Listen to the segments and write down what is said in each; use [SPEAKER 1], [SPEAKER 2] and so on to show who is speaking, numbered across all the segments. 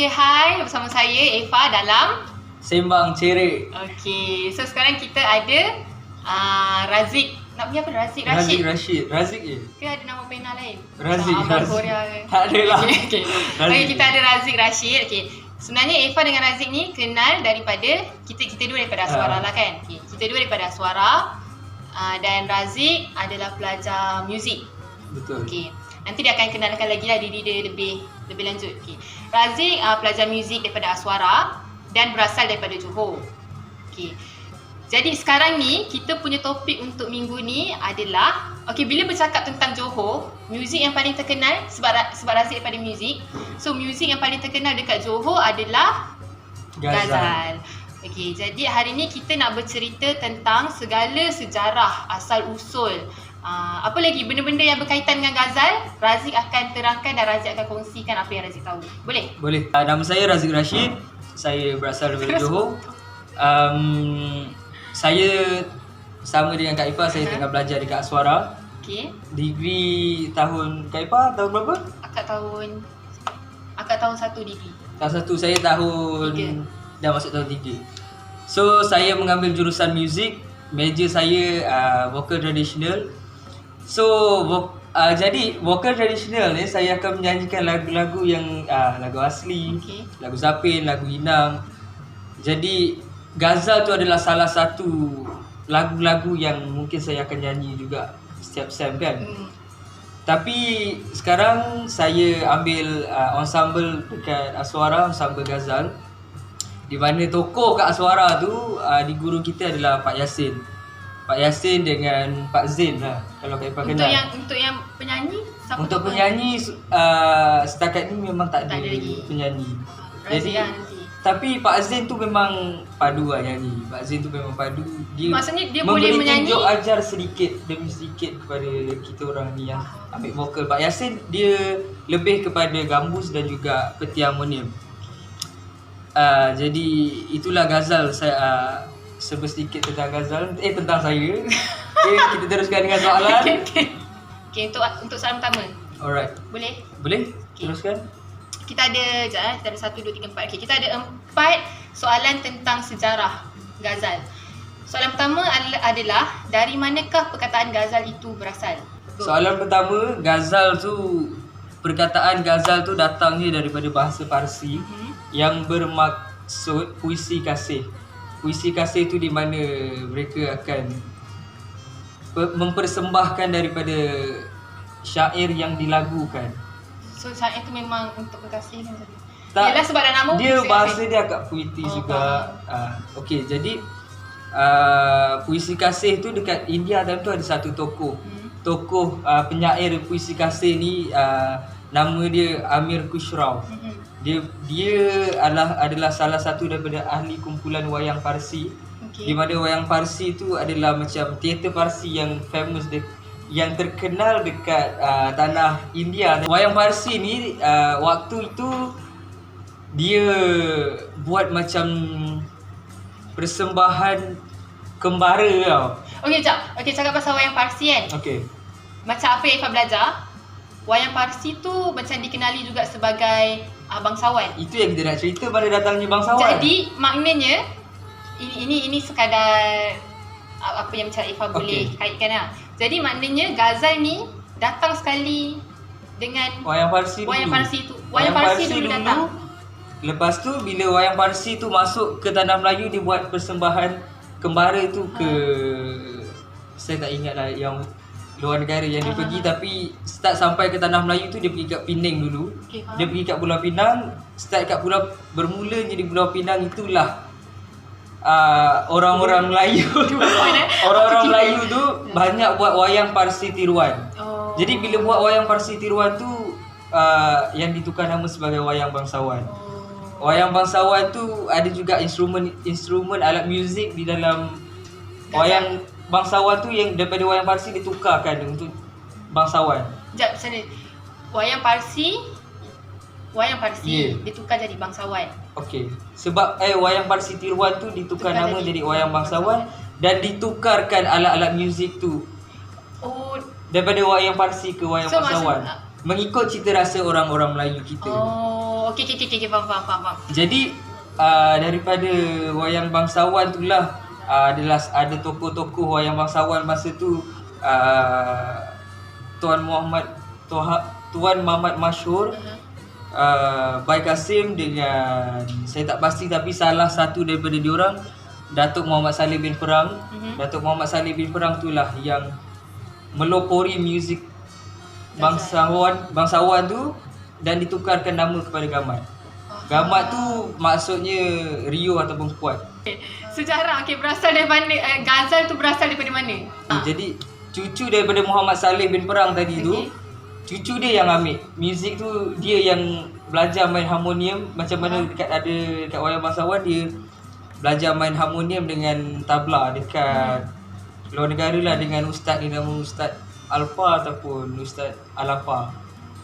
[SPEAKER 1] Okay, hai. Bersama saya Eva dalam
[SPEAKER 2] Sembang Cerik.
[SPEAKER 1] Okay, so sekarang kita ada Razik. Nak punya apa? Razik Rashid?
[SPEAKER 2] Razik je?
[SPEAKER 1] Ke ada nama pena lain?
[SPEAKER 2] Razik.
[SPEAKER 1] Abang Korea ke?
[SPEAKER 2] Tak ada lah.
[SPEAKER 1] Okay, kita ada Razik Rashid. Okay. Sebenarnya Eva dengan Razik ni kenal daripada kita dua daripada Aswara lah kan. Okay. Kita dua daripada Aswara dan Razik adalah pelajar muzik.
[SPEAKER 2] Betul.
[SPEAKER 1] Okay. Nanti dia akan kenalkan lagi lah diri dia lebih lanjut. Okay. Razik pelajar muzik daripada Aswara dan berasal daripada Johor. Okay. Jadi sekarang ni kita punya topik untuk minggu ni adalah bila bercakap tentang Johor, muzik yang paling terkenal sebab Razik daripada muzik. So muzik yang paling terkenal dekat Johor adalah Ghazal. Okay, jadi hari ni kita nak bercerita tentang segala sejarah asal usul. Apa lagi benda-benda yang berkaitan dengan Ghazal, Razik akan terangkan dan Razik akan kongsikan apa yang Razik tahu. Boleh?
[SPEAKER 2] Boleh. Nama saya Razik Rashid. Saya berasal daripada Johor. Saya sama dengan Kak Ipah, saya tengah belajar dekat Aswara.
[SPEAKER 1] Okay.
[SPEAKER 2] Degree tahun Kak Ipah tahun berapa?
[SPEAKER 1] Akak tahun 1 degree.
[SPEAKER 2] Tahun 1, saya tahun 3. Dah masuk tahun 3. So saya mengambil jurusan muzik. Major saya vokal tradisional. So jadi vokal tradisional ni saya akan menyanyikan lagu-lagu yang lagu asli, lagu Zapin, lagu Inang. Jadi Ghazal tu adalah salah satu lagu-lagu yang mungkin saya akan nyanyi juga setiap sem kan. Tapi sekarang saya ambil ensemble dekat Aswara, ensemble Ghazal. Di mana tokoh kat Aswara tu di guru kita adalah Pak Yasin. Pak Yasin dengan Pak Zain lah kalau Kak Ipah kenal.
[SPEAKER 1] Untuk yang penyanyi?
[SPEAKER 2] Untuk penyanyi setakat ni memang tak ada lagi penyanyi. Jadi tapi Pak Zain tu memang padu lah nyanyi. Pak Zain tu memang padu.
[SPEAKER 1] Maksudnya dia boleh menyanyi,
[SPEAKER 2] tunjuk ajar sedikit demi sedikit kepada kita orang ni yang ambil vokal. Pak Yasin dia lebih kepada gambus dan juga peti harmonium. Jadi itulah Ghazal. Saya sebut sedikit tentang Ghazal, tentang saya. Okay, kita teruskan dengan soalan.
[SPEAKER 1] Okay, untuk soalan pertama.
[SPEAKER 2] Alright.
[SPEAKER 1] Boleh?
[SPEAKER 2] Okay. Teruskan.
[SPEAKER 1] Kita ada 1, 2, 3, 4. Okay, kita ada 4 soalan tentang sejarah Ghazal. Soalan pertama adalah dari manakah perkataan Ghazal itu berasal?
[SPEAKER 2] Soalan pertama, perkataan Ghazal tu datangnya daripada bahasa Parsi yang bermaksud puisi kasih. Puisi kasih tu di mana mereka akan mempersembahkan daripada syair yang dilagukan. So
[SPEAKER 1] syair tu memang untuk kekasih kan?
[SPEAKER 2] Tak,
[SPEAKER 1] yalah sebab dah nama
[SPEAKER 2] dia bahasa dia agak puitis juga. Okey, jadi puisi kasih tu dekat India time tu ada satu tokoh. Tokoh penyair puisi kasih ni nama dia Amir Khusrau. Dia adalah salah satu daripada ahli kumpulan wayang Parsi. Di mana wayang Parsi tu adalah macam teater Parsi yang famous yang terkenal dekat tanah India. Wayang Parsi ni waktu itu dia buat macam persembahan kembara tau.
[SPEAKER 1] Okey, cakap pasal wayang Parsi kan.
[SPEAKER 2] Okey.
[SPEAKER 1] Macam apa yang Ifah belajar, wayang Parsi tu macam dikenali juga sebagai bangsawan.
[SPEAKER 2] Itu yang kita nak cerita pada datangnya bangsawan.
[SPEAKER 1] Jadi maknanya ini sekadar apa yang macam Ifah boleh kaitkan lah. Jadi maknanya Ghazal ni datang sekali dengan
[SPEAKER 2] wayang Parsi
[SPEAKER 1] tu. Wayang Parsi dulu datang.
[SPEAKER 2] Lepas tu bila wayang Parsi tu masuk ke tanah Melayu, dia buat persembahan kembara tu ke saya tak ingat lah yang luar negara yang dia pergi, tapi start sampai ke tanah Melayu tu dia pergi kat Penang dulu. Dia pergi kat Pulau Pinang, start kat bermulanya di Pulau Pinang itulah orang-orang Melayu orang-orang Melayu tu banyak buat wayang Parsi tiruan. Jadi bila buat wayang Parsi tiruan tu yang ditukar nama sebagai wayang bangsawan. Wayang bangsawan tu ada juga instrumen alat muzik di dalam wayang bangsawan tu yang daripada wayang Parsi ditukarkan untuk bangsawan.
[SPEAKER 1] Sekejap, sana. Wayang Parsi ditukar jadi bangsawan.
[SPEAKER 2] Okey. Sebab wayang Parsi tiruan tu ditukar nama jadi wayang bangsawan dan ditukarkan alat-alat muzik tu. Daripada wayang Parsi ke wayang bangsawan. mengikut cita rasa orang-orang Melayu kita.
[SPEAKER 1] Oh, okey, faham.
[SPEAKER 2] Jadi daripada wayang bangsawan tu lah ada tokoh-tokoh wayang bangsawan masa tu, Tuan Muhammad Masyhur, Baik Kasim dengan saya tak pasti tapi salah satu daripada diorang Datuk Muhammad Saleh bin Perang. Datuk Muhammad Saleh bin Perang itulah yang melopori muzik bangsawan tu dan ditukarkan nama kepada Gamat. Gamat tu maksudnya Rio ataupun kuat.
[SPEAKER 1] Sejarah berasal dari mana? Ghazal tu berasal daripada mana?
[SPEAKER 2] Jadi cucu daripada Muhammad Saleh bin Perang tadi tu, cucu dia yang ambil muzik tu, dia yang belajar main harmonium. Macam mana dekat wayang bangsawan, dia belajar main harmonium dengan tabla dekat luar negara lah, dengan ustaz ni nama Ustaz Alfa ataupun Ustaz Alapa,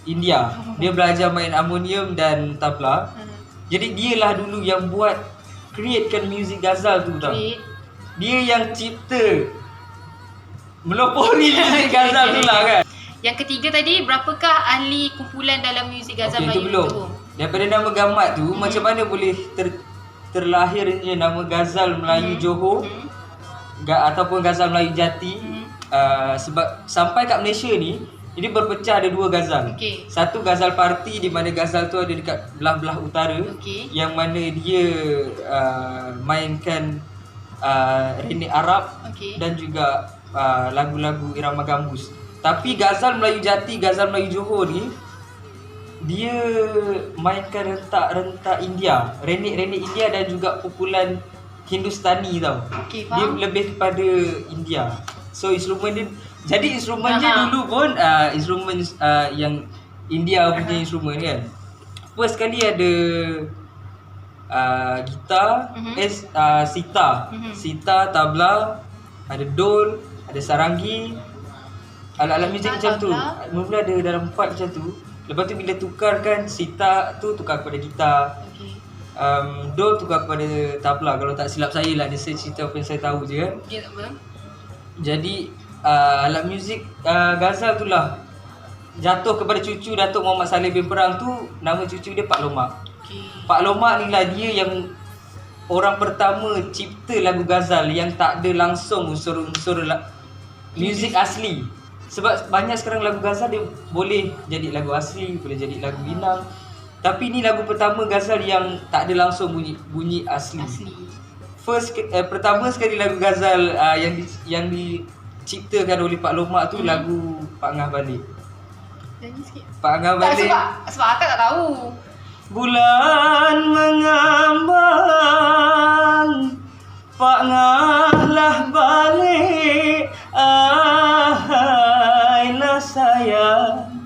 [SPEAKER 2] India. Dia belajar main harmonium dan tabla. Jadi dialah dulu yang createkan muzik Ghazal tu tau. Dia yang cipta, melopori muzik Ghazal tu lah kan.
[SPEAKER 1] Yang ketiga tadi, berapakah ahli kumpulan dalam muzik Ghazal Melayu
[SPEAKER 2] itu belum. Daripada nama Gamat tu, macam mana boleh terlahirnya nama Ghazal Melayu Johor ataupun Ghazal Melayu Jati? Sebab sampai kat Malaysia ni, ini berpecah ada 2 Ghazal. Satu Ghazal Parti, di mana Ghazal tu ada dekat belah-belah utara, yang mana dia mainkan renik Arab dan juga lagu-lagu irama gambus. Tapi Ghazal Melayu Jati, Ghazal Melayu Johor ni, dia mainkan rentak-rentak India, renik-renik India dan juga pukulan Hindustani tau. Dia lebih kepada India. So instrumen dia, jadi instrumen dia dulu pun instrumen yang India punya instrumen kan. First sekali ada gitar, sitar, tabla, ada dol, ada sarangi, alat-alat muzik macam tu. Mula ada dalam 4 macam tu. Lepas tu bila tukarkan sitar tu tukar kepada gitar, dol tukar kepada tabla. Kalau tak silap saya lah, dia cerita apa yang saya tahu je kan. Jadi alat muzik Ghazal tu lah jatuh kepada cucu Datuk Muhammad Saleh bin Perang tu. Nama cucu dia Pak Lomak. Pak Lomak ni lah dia yang orang pertama cipta lagu Ghazal yang tak ada langsung unsur-unsur muzik asli. Sebab banyak sekarang lagu Ghazal dia boleh jadi lagu asli, boleh jadi lagu Minang. Tapi ni lagu pertama Ghazal yang tak ada langsung bunyi asli. Pertama sekali lagu Ghazal yang diciptakan oleh Pak Lomak tu lagu Pak Ngah Balik.
[SPEAKER 1] Nyanyi sikit.
[SPEAKER 2] Pak Ngah Balik.
[SPEAKER 1] Sebab akak tak tahu.
[SPEAKER 2] Bulan mengambang, Pak Ngahlah balik, ahailah sayang.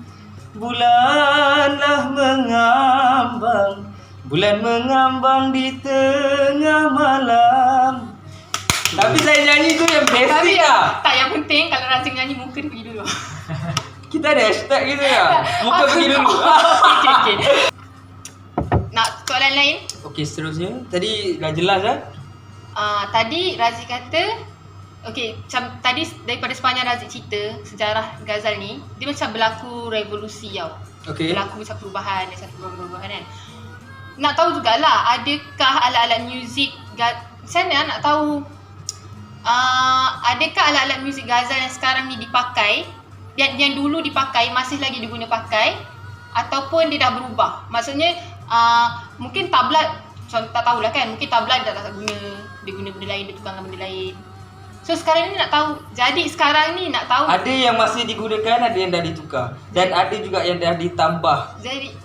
[SPEAKER 2] Bulanlah mengambang, bulan mengambang di tengah malam. Tapi saya nyanyi tu yang basic lah.
[SPEAKER 1] Tak, yang penting kalau Razif nyanyi muka dia pergi dulu.
[SPEAKER 2] Kita ada hashtag gitu ya. Muka pergi dulu.
[SPEAKER 1] Okay. Nak soalan lain?
[SPEAKER 2] Okey, seterusnya. Tadi dah jelas kan?
[SPEAKER 1] Tadi Razif kata, macam tadi daripada sepanjang Razif cerita sejarah Ghazal ni, dia macam berlaku revolusi tau. Berlaku macam perubahan kan. Nak tahu jugalah, adakah alat-alat muzik macam mana nak tahu adakah alat-alat muzik Ghazal yang sekarang ni dipakai, yang dulu dipakai masih lagi diguna pakai, ataupun dia dah berubah? Maksudnya mungkin tabla, tak tahulah kan, mungkin tabla dia tak guna, dia guna benda lain, dia tukar dengan benda lain. So sekarang ni nak tahu, jadi sekarang ni nak tahu,
[SPEAKER 2] ada yang masih digunakan, ada yang dah ditukar, dan ada juga yang dah ditambah.
[SPEAKER 1] Jadi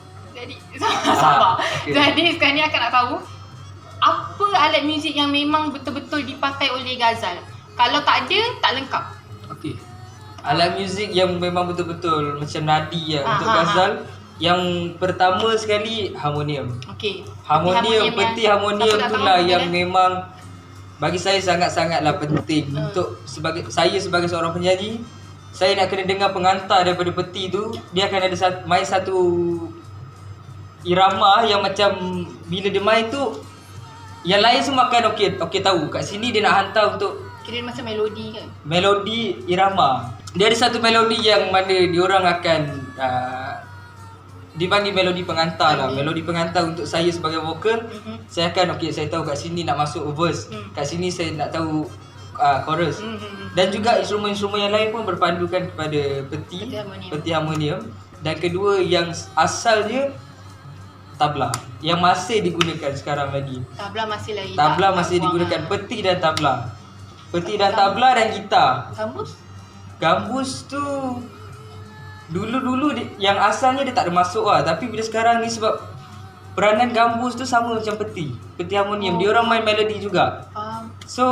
[SPEAKER 1] sabar. Jadi sekarang ni akan nak tahu apa alat muzik yang memang betul-betul dipakai oleh Ghazal. Kalau tak ada, tak lengkap.
[SPEAKER 2] Alat muzik yang memang betul-betul macam nadi untuk Ghazal. Yang pertama sekali harmonium. Harmonium, peti harmonium tu lah yang memang bagi saya sangat-sangatlah penting. Untuk saya sebagai seorang penyanyi, saya nak kena dengar pengantar daripada peti tu. Dia akan ada main satu irama yang macam bila dia main tu, yang lain semua akan okey tahu kat sini dia nak hantar untuk
[SPEAKER 1] kira macam melodi kan.
[SPEAKER 2] Melodi irama. Dia ada satu melodi yang mana diorang akan dipanggil melodi pengantar lah. Melodi pengantar untuk saya sebagai vokal. Saya akan saya tahu kat sini nak masuk verse. Kat sini saya nak tahu chorus. Dan juga instrumen-instrumen yang lain pun berpandukan kepada peti harmonium. Dan kedua yang asalnya tabla yang masih digunakan sekarang lagi. Tabla masih digunakan, peti dan tabla. Peti dan tabla dan gitar. Gambus tu dulu yang asalnya dia tak ada masuk lah, tapi bila sekarang ni sebab peranan gambus tu sama macam peti harmonium. Dia orang main melodi juga. So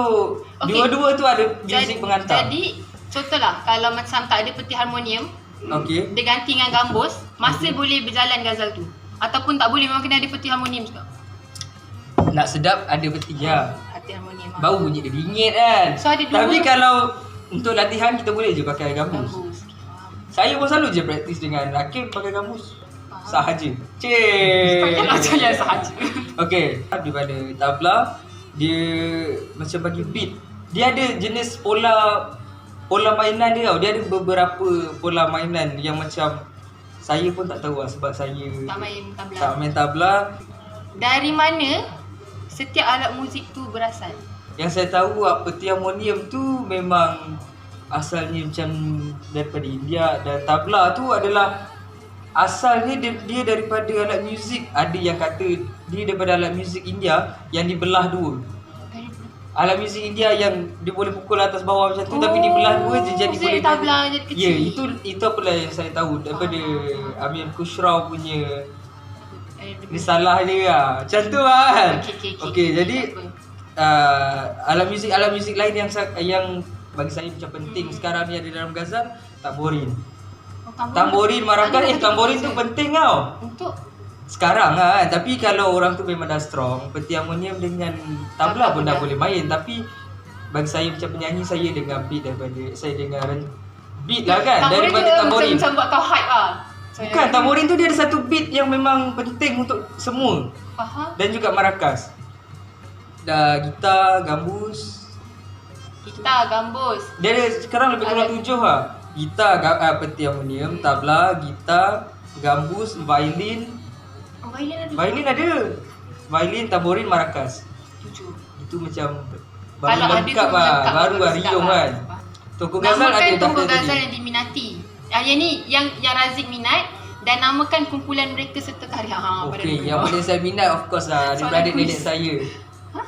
[SPEAKER 2] dua-dua tu ada muzik pengantar.
[SPEAKER 1] Jadi contohlah kalau macam tak ada peti harmonium, dia ganti dengan gambus, masih boleh berjalan ghazal tu. Ataupun tak boleh, memang kena ada peti harmonium juga.
[SPEAKER 2] Nak sedap ada peti lah.
[SPEAKER 1] Peti harmonium.
[SPEAKER 2] Bau bunyi dia bingit kan.
[SPEAKER 1] So ada dua.
[SPEAKER 2] Tapi kalau untuk latihan kita boleh je pakai gambus. Saya pun selalu je praktis dengan Hakim pakai gambus. Sahaja.
[SPEAKER 1] Macam yang sahaja.
[SPEAKER 2] Okey, daripada tabla dia macam bagi beat. Dia ada jenis pola mainan dia tau. Dia ada beberapa pola mainan yang macam saya pun tak tahu lah sebab saya tak main tabla.
[SPEAKER 1] Dari mana setiap alat muzik tu berasal?
[SPEAKER 2] Yang saya tahu peti harmonium tu memang asalnya macam daripada India, dan tabla tu adalah asalnya dia daripada alat muzik. Ada yang kata dia daripada alat muzik India yang dibelah dua. Alat muzik India yang dia boleh pukul atas bawah macam tu, tapi dibelah dua je jadi boleh
[SPEAKER 1] tabla jadi kecil.
[SPEAKER 2] Ya, itu apalah yang saya tahu daripada Amir Khusrau punya risalah dia lah. Macam tu kan. Okey, jadi alat muzik lain yang bagi saya macam penting sekarang ni ada dalam ghazal, tamborin. Tamborin maracas, tamborin tu penting tau.
[SPEAKER 1] Untuk
[SPEAKER 2] sekarang lah kan. Tapi kalau orang tu memang dah strong, peti harmonium dengan tabla pun dah boleh main. Tapi bagi saya macam penyanyi, saya dengar beat daripada beat lah kan, daripada tamborin.
[SPEAKER 1] Macam buat kau hype lah.
[SPEAKER 2] Bukan, tamborin tu dia ada satu beat yang memang penting untuk semua. Dan juga maracas. Dah gitar, gambus. Dia ada sekarang lebih kurang 7 lah. Gitar, peti harmonium, tabla, gitar, gambus, violin. Violin ada. Violin, tamborin, maracas.
[SPEAKER 1] 7.
[SPEAKER 2] Itu macam baru lengkap lah. Baru riung kan. Toko ghazal ada dah
[SPEAKER 1] toko ghazal yang diminati. Yang ni yang Razik minat, dan namakan kumpulan mereka serta karya.
[SPEAKER 2] Okey, yang paling saya minat of course lah daripada nenek saya.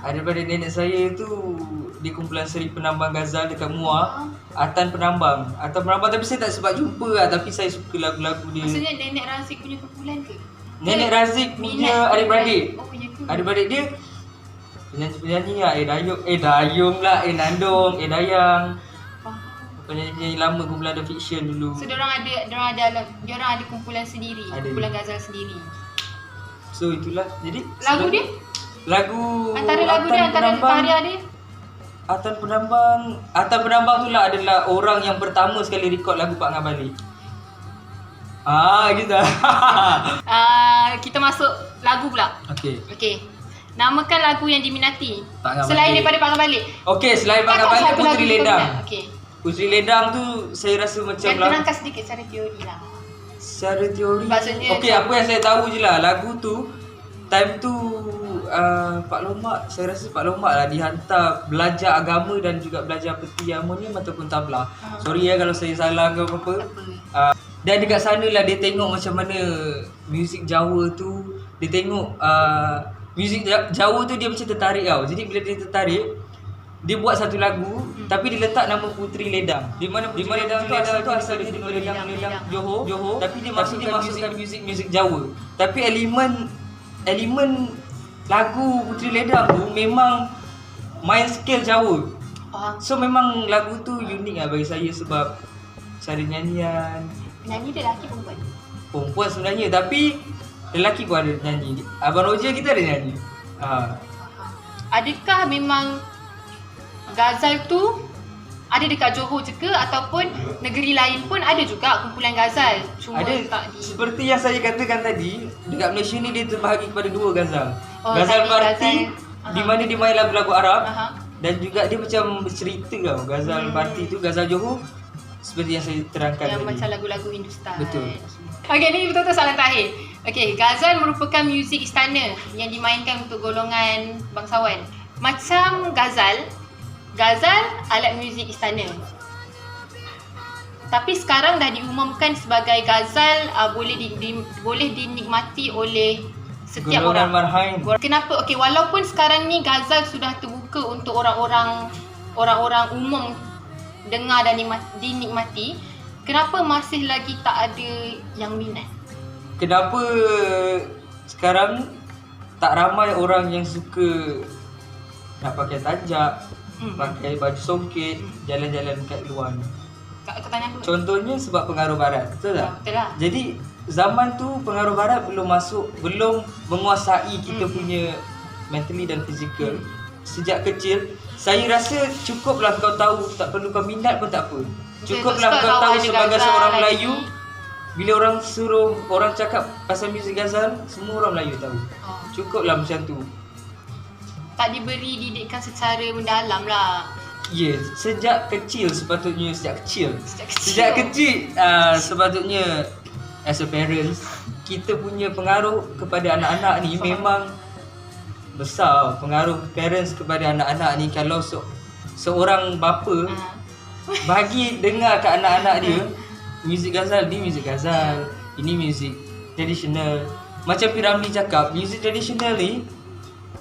[SPEAKER 2] Daripada nenek saya tu di kumpulan seri penambang ghazal dekat Muar, Atan Penambang. Tapi saya tak sempat jumpa lah, tapi saya suka lagu-lagu dia.
[SPEAKER 1] Maksudnya nenek Razik punya kumpulan ke?
[SPEAKER 2] Nenek Razik punya adik-beradik.
[SPEAKER 1] Oh, ya ke?
[SPEAKER 2] Adik-beradik dia penyanyi lah. Dayung lah, Nandong, Dayang. Penyanyi lama kumpulan The Fiction dulu.
[SPEAKER 1] So diorang ada kumpulan sendiri, kumpulan ghazal sendiri.
[SPEAKER 2] So itulah. Jadi
[SPEAKER 1] lagu dia? Antara karya dia? Atan
[SPEAKER 2] Penambang tu lah adalah orang yang pertama sekali rekod lagu Pak Ngabali. Gitu.
[SPEAKER 1] Kita masuk lagu pula. Okey. Namakan lagu yang diminati selain daripada Pak Ngabali.
[SPEAKER 2] Okey, selain Pak Ngabali, Puteri Ledang.
[SPEAKER 1] Okey.
[SPEAKER 2] Puteri Ledang tu saya rasa macam
[SPEAKER 1] lagu. Terangkan sedikit secara teori lah.
[SPEAKER 2] Secara teori.
[SPEAKER 1] Maksudnya
[SPEAKER 2] okey, apa yang saya tahu je lah, lagu tu time tu Pak Lomak, saya rasa Pak Lomak lah dihantar belajar agama dan juga belajar peti harmonium ataupun tabla. Sorry kalau saya salah ke apa-apa. Dan dekat sana lah dia tengok macam mana muzik Jawa tu. Dia tengok muzik Jawa tu dia macam tertarik tau. Jadi bila dia tertarik, dia buat satu lagu tapi dia letak nama Puteri Ledang. Di mana Puteri Ledang tu asal dia Ledang Johor, tapi dia masukkan muzik Jawa. Tapi elemen lagu Puteri Ledang tu memang main scale Jawa. So memang lagu tu unik lah bagi saya sebab cara nyanyian.
[SPEAKER 1] Penyanyi dia lelaki perempuan?
[SPEAKER 2] Perempuan sebenarnya, tapi lelaki pun ada nyanyi. Abang Roger kita ada nyanyi.
[SPEAKER 1] Adakah memang ghazal tu ada dekat Johor je ke, ataupun negeri lain pun ada juga kumpulan ghazal? Cuma
[SPEAKER 2] ada, seperti yang saya katakan tadi, dekat Malaysia ni dia terbahagi kepada dua ghazal. Ghazal parti di mana dia main lagu-lagu Arab, dan juga dia macam bercerita tau. Ghazal parti tu, ghazal Johor. seperti yang saya terangkan
[SPEAKER 1] Yang
[SPEAKER 2] tadi.
[SPEAKER 1] macam lagu-lagu Hindustan.
[SPEAKER 2] Betul.
[SPEAKER 1] Okey, ni betul-betul soalan terakhir. Okey, ghazal merupakan muzik istana yang dimainkan untuk golongan bangsawan. Macam ghazal alat muzik istana. Tapi sekarang dah diumumkan sebagai ghazal boleh dinikmati oleh setiap
[SPEAKER 2] Golongan
[SPEAKER 1] orang.
[SPEAKER 2] marhain.
[SPEAKER 1] Kenapa? Okey, walaupun sekarang ni ghazal sudah terbuka untuk orang-orang umum dengar dan dinikmati, kenapa masih lagi tak ada yang minat?
[SPEAKER 2] Kenapa sekarang tak ramai orang yang suka nak pakai tanjak, pakai baju songket, jalan-jalan kat luar ni?
[SPEAKER 1] Kau tanya aku.
[SPEAKER 2] Contohnya sebab pengaruh barat, betul tak?
[SPEAKER 1] Betul lah.
[SPEAKER 2] Jadi zaman tu pengaruh barat belum menguasai kita punya mentally dan fizikal. Sejak kecil, saya rasa cukuplah kau tahu, tak perlu kau minat pun tak apa. Cukuplah
[SPEAKER 1] Betul,
[SPEAKER 2] kau tahu
[SPEAKER 1] ada
[SPEAKER 2] sebagai
[SPEAKER 1] ghazal
[SPEAKER 2] seorang
[SPEAKER 1] lagi.
[SPEAKER 2] Melayu, bila orang cakap pasal muzik ghazal, semua orang Melayu tahu.
[SPEAKER 1] Oh.
[SPEAKER 2] Cukuplah macam tu.
[SPEAKER 1] Tak diberi didikan secara mendalam lah.
[SPEAKER 2] Ya, sejak kecil sepatutnya Sejak
[SPEAKER 1] Sejak
[SPEAKER 2] kecil sepatutnya as a parents, kita punya pengaruh kepada anak-anak ni memang besar. Pengaruh parents kepada anak-anak ni, kalau seorang bapa bagi dengar kat anak-anak dia muzik ghazal, ni muzik ghazal, ini muzik tradisional. Macam Piramli cakap, muzik tradisional ni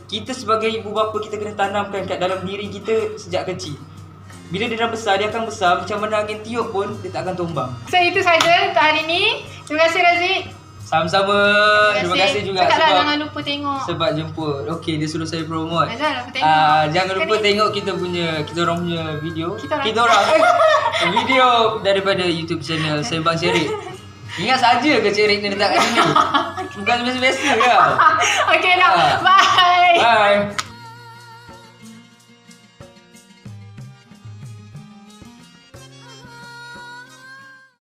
[SPEAKER 2] kita sebagai ibu bapa, kita kena tanamkan kat dalam diri kita sejak kecil. Bila dia dah besar, dia akan besar macam mana angin tiup pun dia tak akan tumbang.
[SPEAKER 1] So itu saja untuk hari ni. Terima kasih Razik.
[SPEAKER 2] Sama-sama. Terima kasih juga
[SPEAKER 1] Cakaplah jangan lupa tengok.
[SPEAKER 2] sebab jemput. Okey, dia suruh saya promote.
[SPEAKER 1] Azal, lupa tengok.
[SPEAKER 2] Jangan lupa
[SPEAKER 1] Sekali.
[SPEAKER 2] tengok kita orang punya video.
[SPEAKER 1] Kita
[SPEAKER 2] orang. Video daripada YouTube channel Sembang Cerik. Ingat saja ke Cerik ni letak kat sini? Bukan biasa-biasa ke?
[SPEAKER 1] Okey dah. Bye.